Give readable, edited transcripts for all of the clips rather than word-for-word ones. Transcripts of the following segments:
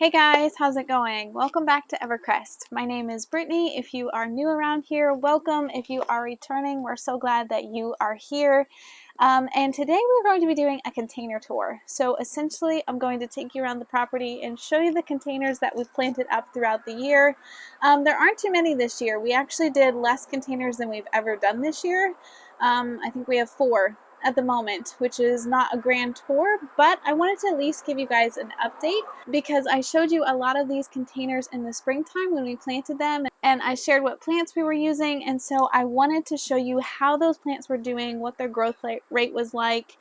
Hey guys, how's it going? Welcome back to EverCrest. My name is Brittany. If you are new around here, welcome. If you are returning, we're so glad that you are here. And today we're going to be doing a container tour. So essentially, I'm going to take you around the property and show you the containers that we've planted up throughout the year. There aren't too many this year. We actually did less containers than we've ever done this year. I think we have 4 at the moment, which is not a grand tour, but I wanted to at least give you guys an update because I showed you a lot of these containers in the springtime when we planted them, and I shared what plants we were using, and so I wanted to show you how those plants were doing, what their growth rate was like.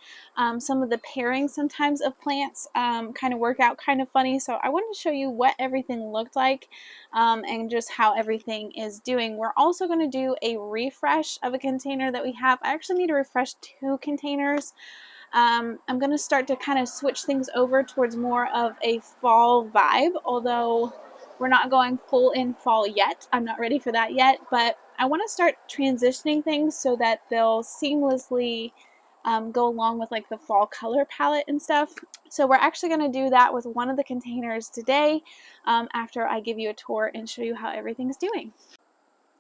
Some of the pairings sometimes of plants kind of work out kind of funny, so I wanted to show you what everything looked like and just how everything is doing. We're also going to do a refresh of a container that we have. I actually need to refresh 2 containers. I'm going to start to kind of switch things over towards more of a fall vibe, although we're not going full in fall yet. I'm not ready for that yet, but I want to start transitioning things so that they'll seamlessly go along with like the fall color palette and stuff. So we're actually going to do that with one of the containers today after I give you a tour and show you how everything's doing.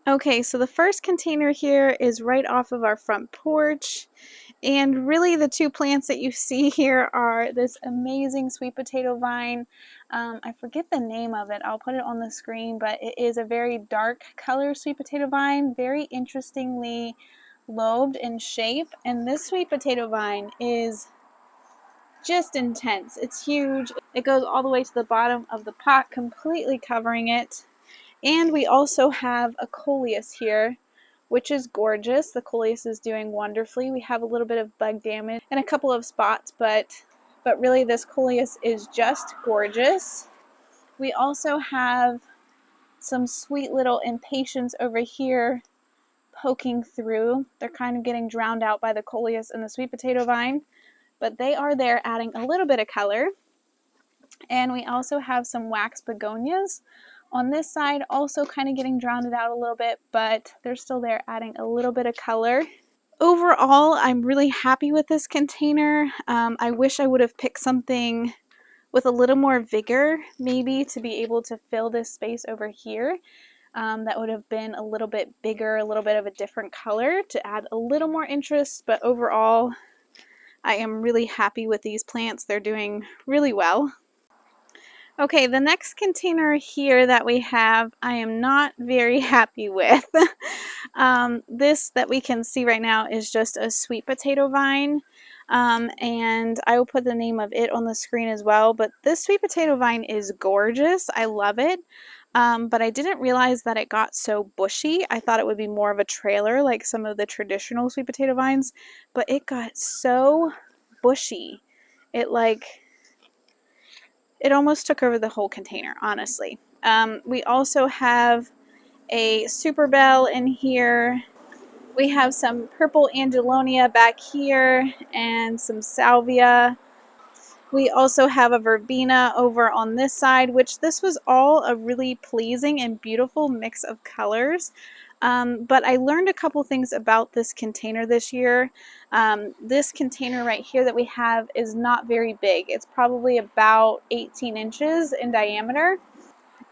Okay, so the first container here is right off of our front porch. And really the 2 plants that you see here are this amazing sweet potato vine. I forget the name of it. I'll put it on the screen, but it is a very dark color sweet potato vine, very interestingly lobed in shape. And this sweet potato vine is just intense. It's huge. It goes all the way to the bottom of the pot, completely covering it. And we also have a coleus here, which is gorgeous. The coleus is doing wonderfully. We have a little bit of bug damage in a couple of spots, but really this coleus is just gorgeous. We also have some sweet little impatiens over here poking through. They're kind of getting drowned out by the coleus and the sweet potato vine, but they are there adding a little bit of color. And we also have some wax begonias on this side, also kind of getting drowned out a little bit, but they're still there adding a little bit of color. Overall, I'm really happy with this container. I wish I would have picked something with a little more vigor, maybe to be able to fill this space over here. That would have been a little bit bigger, a little bit of a different color to add a little more interest, but overall, I am really happy with these plants. They're doing really well. Okay, the next container here that we have, I am not very happy with. This that we can see right now is just a sweet potato vine, and I will put the name of it on the screen as well, but this sweet potato vine is gorgeous. I love it, but I didn't realize that it got so bushy. I thought it would be more of a trailer like some of the traditional sweet potato vines, but it got so bushy. It almost took over the whole container, honestly. We also have a super bell in here. We have some purple angelonia back here and some salvia. We also have a verbena over on this side, which this was all a really pleasing and beautiful mix of colors. But I learned a couple things about this container this year. This container right here that we have is not very big. It's probably about 18 inches in diameter.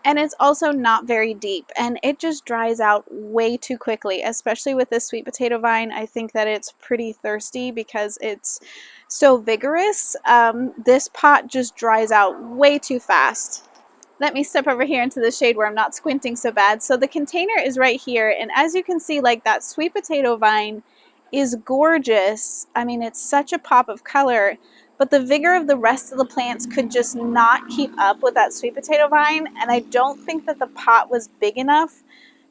And it's also not very deep, and it just dries out way too quickly, especially with this sweet potato vine. I think that it's pretty thirsty because it's so vigorous. This pot just dries out way too fast. Let me step over here into the shade where I'm not squinting so bad. So the container is right here, and as you can see, like, that sweet potato vine is gorgeous. I mean, it's such a pop of color, but the vigor of the rest of the plants could just not keep up with that sweet potato vine, and I don't think that the pot was big enough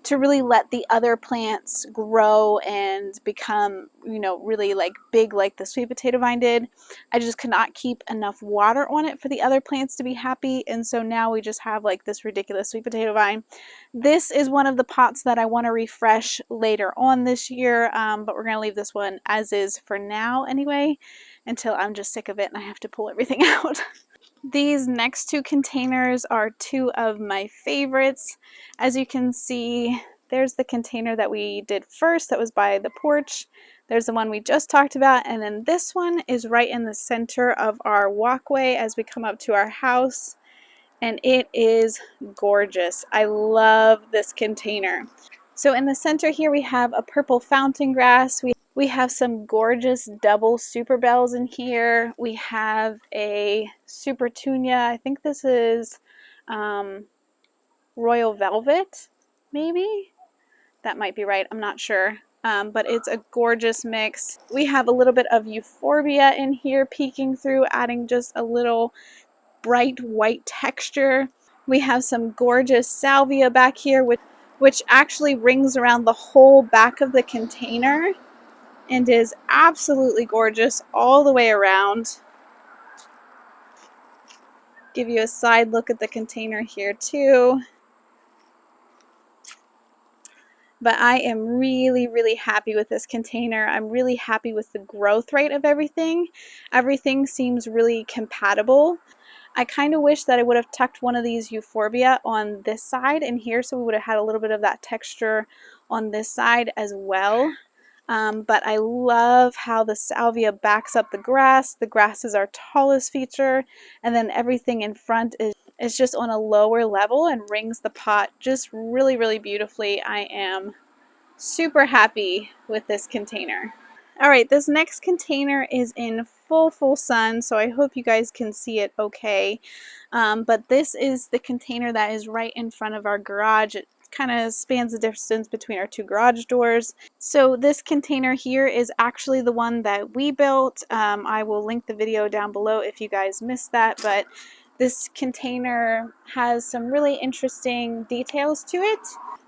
to really let the other plants grow and become, you know, really like big like the sweet potato vine did. I just could not keep enough water on it for the other plants to be happy, and so now we just have like this ridiculous sweet potato vine. This is one of the pots that I want to refresh later on this year, but we're going to leave this one as is for now anyway, until I'm just sick of it and I have to pull everything out. These next 2 containers are 2 of my favorites. As you can see, there's the container that we did first that was by the porch. There's the one we just talked about, and then this one is right in the center of our walkway as we come up to our house. and it is gorgeous. I love this container. So in the center here we have a purple fountain grass. We have some gorgeous double super bells in here. We have a super tunia. I think this is royal velvet, maybe? That might be right. I'm not sure. But it's a gorgeous mix. We have a little bit of euphorbia in here peeking through, adding just a little bright white texture. We have some gorgeous salvia back here, which actually rings around the whole back of the container and is absolutely gorgeous all the way around. Give you a side look at the container here too. But I am really, really happy with this container. I'm really happy with the growth rate of everything. Everything seems really compatible. I kind of wish that I would have tucked one of these euphorbia on this side and here, so we would have had a little bit of that texture on this side as well. But I love how the salvia backs up the grass. The grass is our tallest feature, and then everything in front is just on a lower level and rings the pot just really, really beautifully. I am super happy with this container. All right, this next container is in full sun, so I hope you guys can see it okay. But this is the container that is right in front of our garage. It kind of spans the distance between our two garage doors. So this container here is actually the one that we built. I will link the video down below if you guys missed that, but this container has some really interesting details to it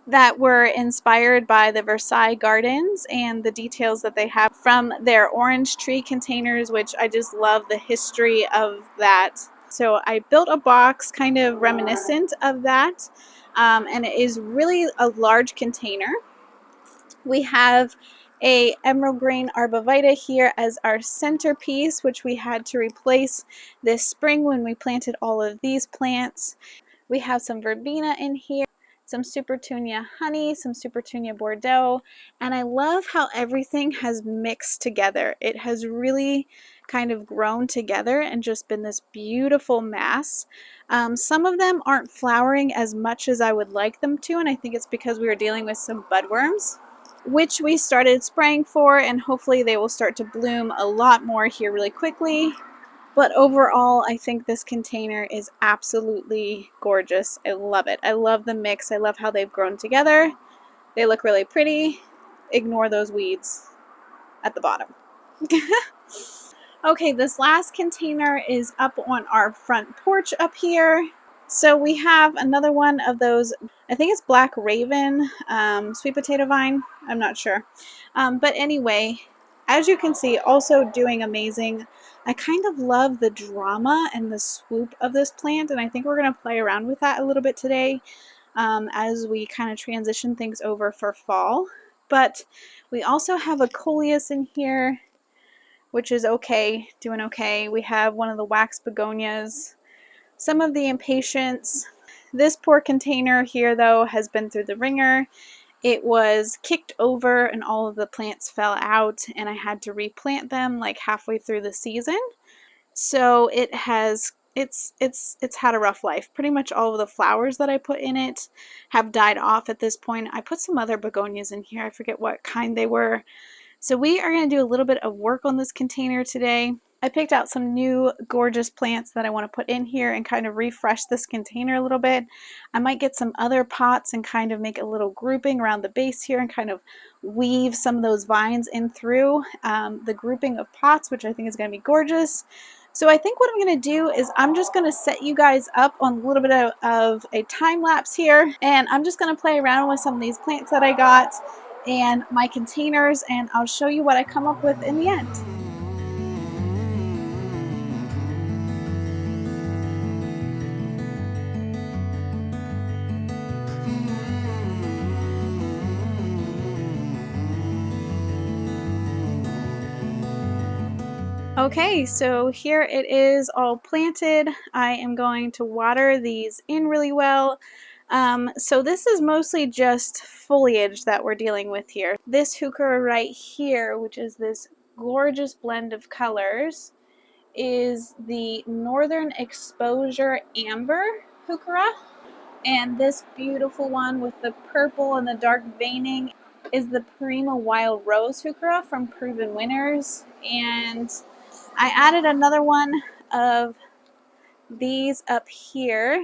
that were inspired by the Versailles Gardens and the details that they have from their orange tree containers, which I just love the history of that. So I built a box kind of reminiscent of that, and it is really a large container. We have a emerald green arborvitae here as our centerpiece, which we had to replace this spring when we planted all of these plants. We have some verbena in here, some Supertunia honey, some Supertunia Bordeaux, and I love how everything has mixed together. It has really kind of grown together and just been this beautiful mass. Some of them aren't flowering as much as I would like them to, and I think it's because we were dealing with some budworms, which we started spraying for, and hopefully they will start to bloom a lot more here really quickly. But overall, I think this container is absolutely gorgeous. I love it. I love the mix. I love how they've grown together. They look really pretty. Ignore those weeds at the bottom. Okay, this last container is up on our front porch up here. So we have another one of those, I think it's Black Raven sweet potato vine. I'm not sure. But anyway, as you can see, also doing amazing. I kind of love the drama and the swoop of this plant, and I think we're going to play around with that a little bit today as we kind of transition things over for fall. But we also have a coleus in here, which is okay, doing okay. We have one of the wax begonias, some of the impatiens. This poor container here, though, has been through the ringer. It was kicked over and all of the plants fell out, and I had to replant them like halfway through the season. So it's had a rough life. Pretty much all of the flowers that I put in it have died off at this point. I put some other begonias in here. I forget what kind they were. So we are going to do a little bit of work on this container today. I picked out some new gorgeous plants that I want to put in here and kind of refresh this container a little bit. I might get some other pots and kind of make a little grouping around the base here and kind of weave some of those vines in through the grouping of pots, which I think is going to be gorgeous. So I think what I'm going to do is I'm just going to set you guys up on a little bit of a time lapse here, and I'm just going to play around with some of these plants that I got and my containers, and I'll show you what I come up with in the end. Okay, so here it is all planted. I am going to water these in really well. So this is mostly just foliage that we're dealing with here. This heuchera right here, which is this gorgeous blend of colors, is the Northern Exposure Amber heuchera. And this beautiful one with the purple and the dark veining is the Prima Wild Rose heuchera from Proven Winners. And I added another one of these up here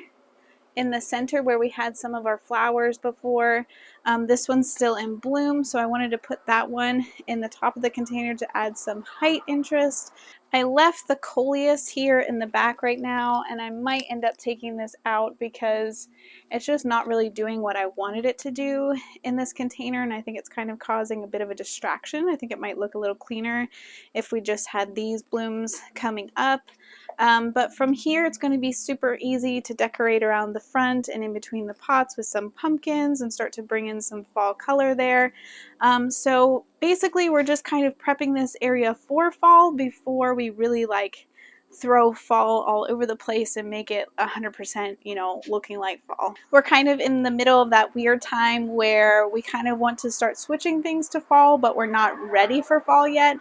in the center where we had some of our flowers before. This one's still in bloom, so I wanted to put that one in the top of the container to add some height interest. I left the coleus here in the back right now, and I might end up taking this out because it's just not really doing what I wanted it to do in this container, and I think it's kind of causing a bit of a distraction. I think it might look a little cleaner if we just had these blooms coming up. But from here, it's going to be super easy to decorate around the front and in between the pots with some pumpkins and start to bring in some fall color there. So basically, we're just kind of prepping this area for fall before we really like throw fall all over the place and make it 100%, you know, looking like fall. We're kind of in the middle of that weird time where we kind of want to start switching things to fall, but we're not ready for fall yet.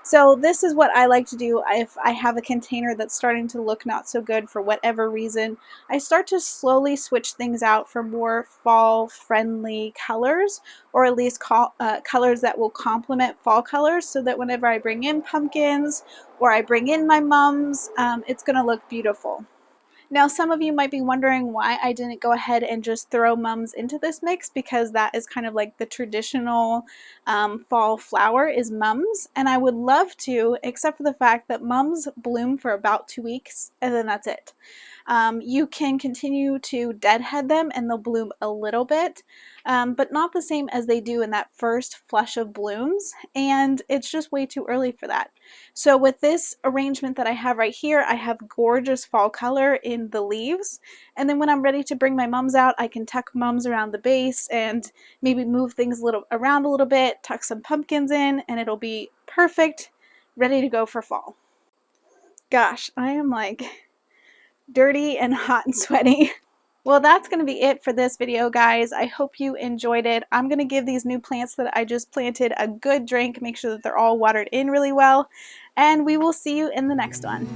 So this is what I like to do if I have a container that's starting to look not so good for whatever reason. I start to slowly switch things out for more fall friendly colors, or at least colors that will complement fall colors, so that whenever I bring in pumpkins or I bring in my mums, it's going to look beautiful. Now, some of you might be wondering why I didn't go ahead and just throw mums into this mix, because that is kind of like the traditional fall flower is mums, and I would love to, except for the fact that mums bloom for about 2 weeks and then that's it. You can continue to deadhead them and they'll bloom a little bit, but not the same as they do in that first flush of blooms, and it's just way too early for that. So with this arrangement that I have right here, I have gorgeous fall color in the leaves, and then when I'm ready to bring my mums out, I can tuck mums around the base and maybe move things around a little bit, tuck some pumpkins in, and it'll be perfect, ready to go for fall. Gosh, I am like dirty and hot and sweaty. Well, that's going to be it for this video, guys. I hope you enjoyed it. I'm going to give these new plants that I just planted a good drink, make sure that they're all watered in really well, and we will see you in the next one.